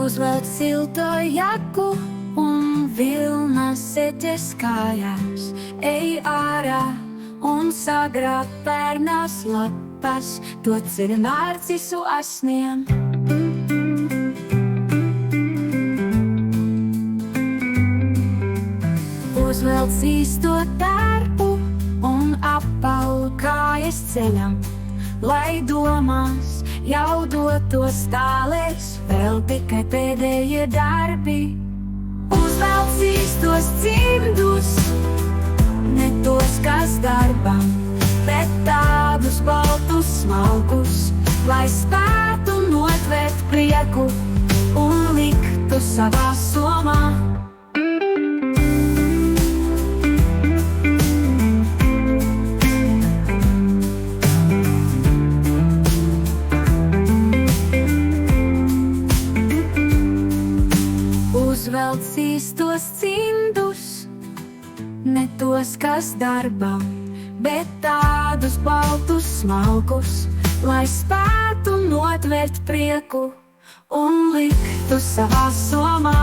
Uzvelk silto jaku un vilnas seķes kājās. Ej ārā un sagrāb pērnās lapas, to ceļ narcisu asniem. Uzvelc īsto tērpu un apalu kājas ceļam, lai domās jau dotos tālēs vēl tikai pēdējie darbi. Uzvelc īstos cimdus, ne tos, kas darbam, bet tādus baltus smalkus, lai spētu notvērt prieku un liktu savā somā. Uzvelc īstos cimdus, ne tos, kas darbam, bet tādus baltus smalkus, lai spētu notvērt prieku un liktu savā somā.